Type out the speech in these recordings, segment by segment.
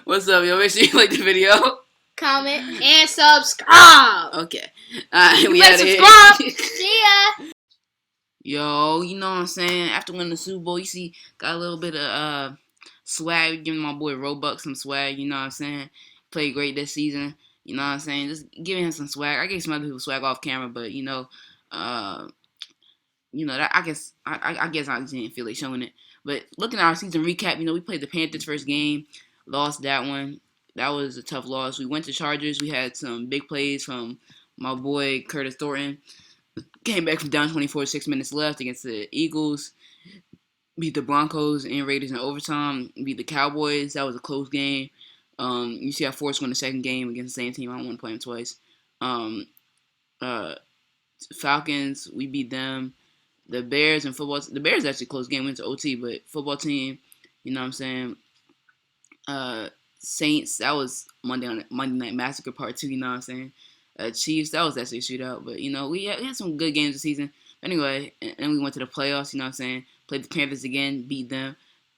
What's up, yo? Make sure you like the video. Comment, and subscribe. Okay. Alright, we better out of here. subscribe. See ya. Yo, you know what I'm saying? After winning the Super Bowl, you see, got a little bit of swag. Giving my boy Robux some swag, you know what I'm saying? Played great this season, you know what I'm saying? Just giving him some swag. I gave some other people swag off camera, but that I guess I just didn't feel like showing it. But looking at our season recap, we played the Panthers first game, lost that one. That was a tough loss. We went to Chargers. We had some big plays from my boy Curtis Thornton. Came back from down 24, 6 minutes left against the Eagles. Beat the Broncos and Raiders in overtime. Beat the Cowboys. That was a close game. You see how Forrest won the second game against the same team. I don't want to play him twice. Falcons, we beat them. The Bears and football. The Bears actually close game, went to OT, but football team, you know what I'm saying. Saints, that was Monday Night Massacre Part 2. You know what I'm saying. Chiefs, that was actually a shootout, but we had some good games this season. Anyway, and we went to the playoffs. You know what I'm saying. Played the Panthers again, beat them.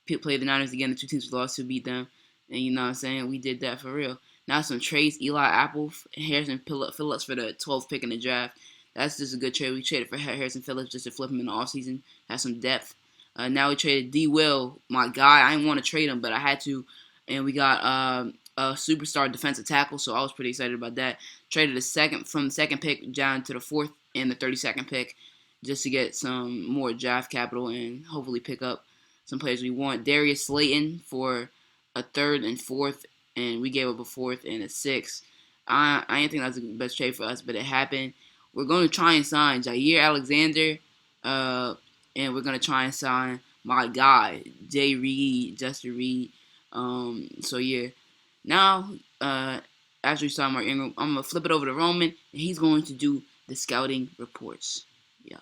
Played the Niners again. The two teams we lost to, beat them, and you know what I'm saying. We did that for real. Now some trades: Eli Apple, Harrison Phillips for the 12th pick in the draft. That's just a good trade. We traded for Harrison Phillips just to flip him in the offseason. Have some depth. Now we traded D. Will, my guy. I didn't want to trade him, but I had to. And we got a superstar defensive tackle, so I was pretty excited about that. Traded from the second pick down to the 4th and the 32nd pick just to get some more draft capital and hopefully pick up some players we want. Darius Slayton for a 3rd and 4th, and we gave up a 4th and a 6th. I didn't think that was the best trade for us, but it happened. We're going to try and sign Jair Alexander, and we're going to try and sign my guy, Justin Reed. So, yeah. Now, after we sign Mark Ingram, I'm going to flip it over to Roman, and he's going to do the scouting reports. Yeah.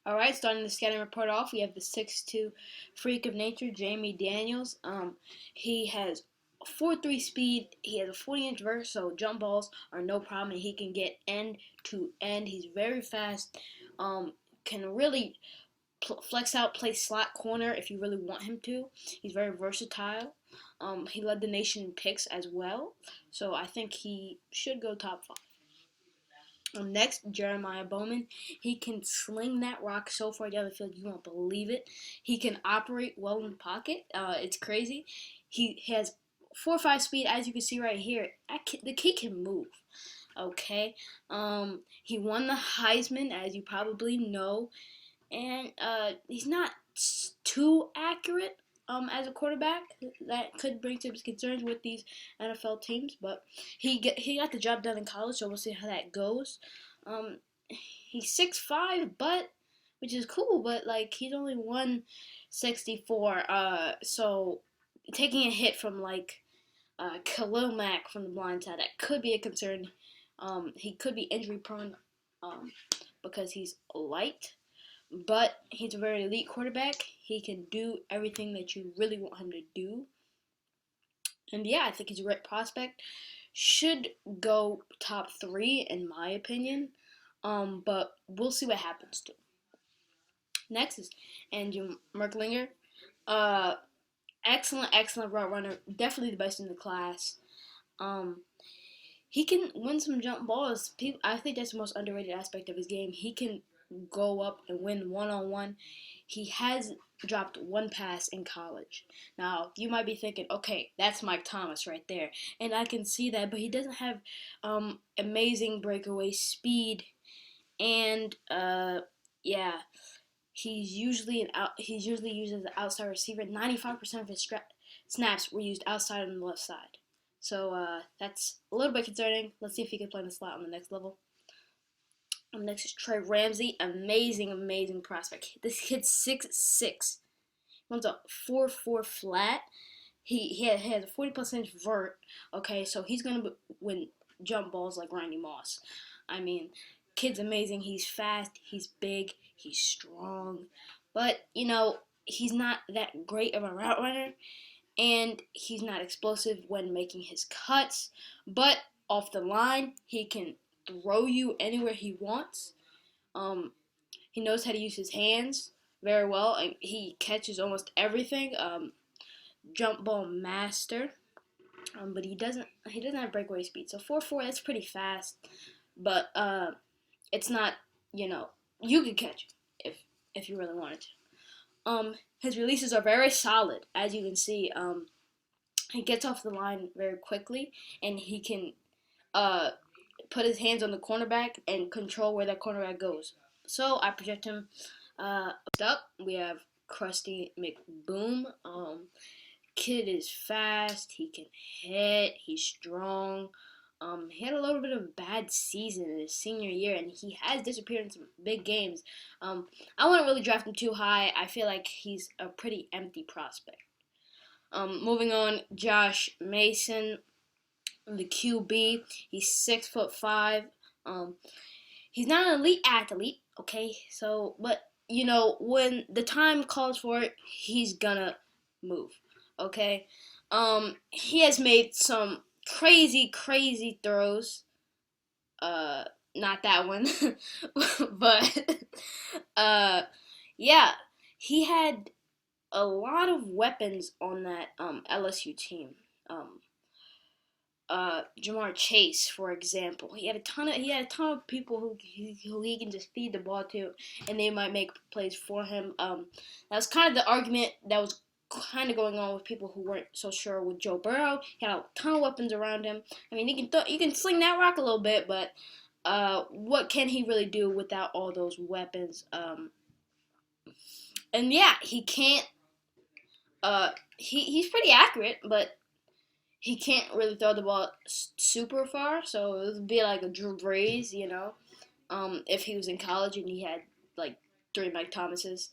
All right, starting the scouting report off, we have the 6'2" freak of nature, Jamie Daniels. He has 4.3 speed. He has a 40-inch vert, so jump balls are no problem, and he can get end to end. He's very fast. Can really flex out, play slot corner if you really want him to. He's very versatile. He led the nation in picks as well, so I think he should go top 5. Next, Jeremiah Bowman. He can sling that rock so far down the field you won't believe it. He can operate well in the pocket. It's crazy. He has 4.5 speed, as you can see right here. The kid can move. Okay. He won the Heisman, as you probably know, and he's not too accurate as a quarterback. That could bring some concerns with these NFL teams, but he got the job done in college, so we'll see how that goes. He's 6'5", which is cool, but he's only 164. So taking a hit from Khalil Mack from the blind side, that could be a concern. He could be injury prone because he's light. But he's a very elite quarterback. He can do everything that you really want him to do. And yeah, I think he's a great prospect. Should go top 3 in my opinion. But we'll see what happens to him. Next is Andrew Linger. Excellent route runner. Definitely the best in the class. He can win some jump balls. I think that's the most underrated aspect of his game. He can go up and win one-on-one. He has dropped one pass in college. Now, you might be thinking, okay, that's Mike Thomas right there. And I can see that, but he doesn't have amazing breakaway speed. And, he's usually used as an outside receiver. 95% of his snaps were used outside on the left side. So that's a little bit concerning. Let's see if he can play in the slot on the next level. Next is Trey Ramsey. Amazing prospect. This kid's 6'6". Runs a 4.4 flat. He has a 40+ inch vert. Okay, so he's going to win jump balls like Randy Moss. I mean, kid's amazing. He's fast. He's big. He's strong. But, he's not that great of a route runner. And he's not explosive when making his cuts. But off the line, he can throw you anywhere he wants. He knows how to use his hands. very well. He catches almost everything. Jump ball master. But he doesn't have breakaway speed. So 4.4, that's pretty fast. But it's not, you could catch it if you really wanted to. His releases are very solid, as you can see. He gets off the line very quickly, and he can put his hands on the cornerback and control where that cornerback goes. So I project him up. We have Krusty McBoom. Kid is fast. He can hit. He's strong. He had a little bit of a bad season in his senior year, and he has disappeared in some big games. I wouldn't really draft him too high. I feel like he's a pretty empty prospect. Moving on, Josh Mason, the QB. He's 6'5". He's not an elite athlete, okay? So, but when the time calls for it, he's gonna move, okay? He has made some crazy throws. Not that one, but yeah, he had a lot of weapons on that LSU team. Jamar Chase, for example, he had a ton of people who he can just feed the ball to, and they might make plays for him. That was kind of the argument that was kind of going on with people who weren't so sure with Joe Burrow. He had a ton of weapons around him. I mean, you can sling that rock a little bit, but what can he really do without all those weapons? And yeah, he can't. He's pretty accurate, but he can't really throw the ball super far. So it would be like a Drew Brees, if he was in college and he had like 3 Mike Thomases.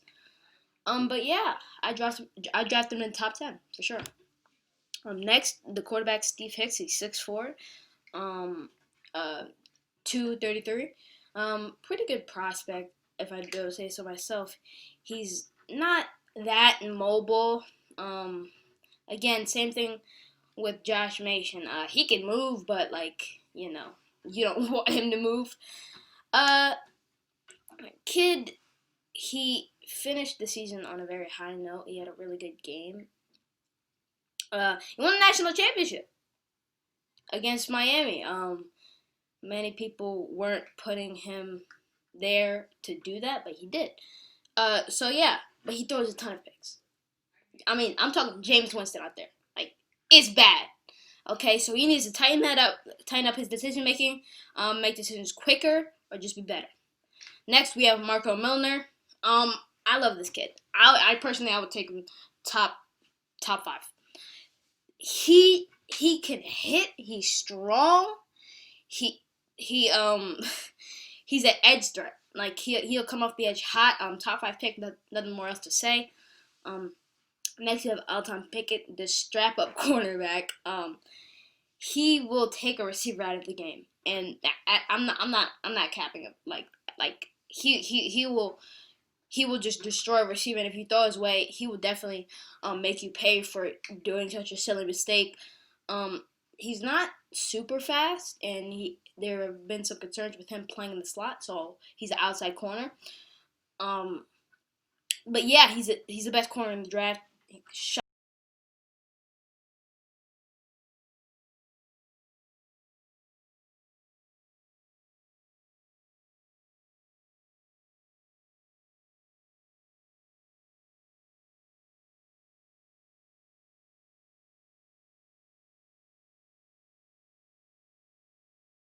But yeah, I drafted him in the top 10 for sure. Next, the quarterback Steve Hicks. He's 6'4", 233. Pretty good prospect, if I do say so myself. He's not that mobile. Again, same thing with Josh Mason. He can move, but you don't want him to move. Kid, he finished the season on a very high note. He had a really good game. He won the national championship against Miami. Many people weren't putting him there to do that, but he did. So yeah, but he throws a ton of picks. I mean, I'm talking James Winston out there. It's bad. Okay, so he needs to tighten up his decision making, make decisions quicker, or just be better. Next, we have Marco Milner. I love this kid. I personally would take him top 5. He can hit. He's strong. He's an edge threat. He'll come off the edge hot. Top 5 pick. Nothing more else to say. Next, you have Alton Picket, the strap-up cornerback. He will take a receiver out of the game, and I'm not capping him. He will just destroy a receiver, and if you throw his way, he will definitely make you pay for doing such a silly mistake. He's not super fast, and there have been some concerns with him playing in the slot, so he's an outside corner. But yeah, he's the best corner in the draft.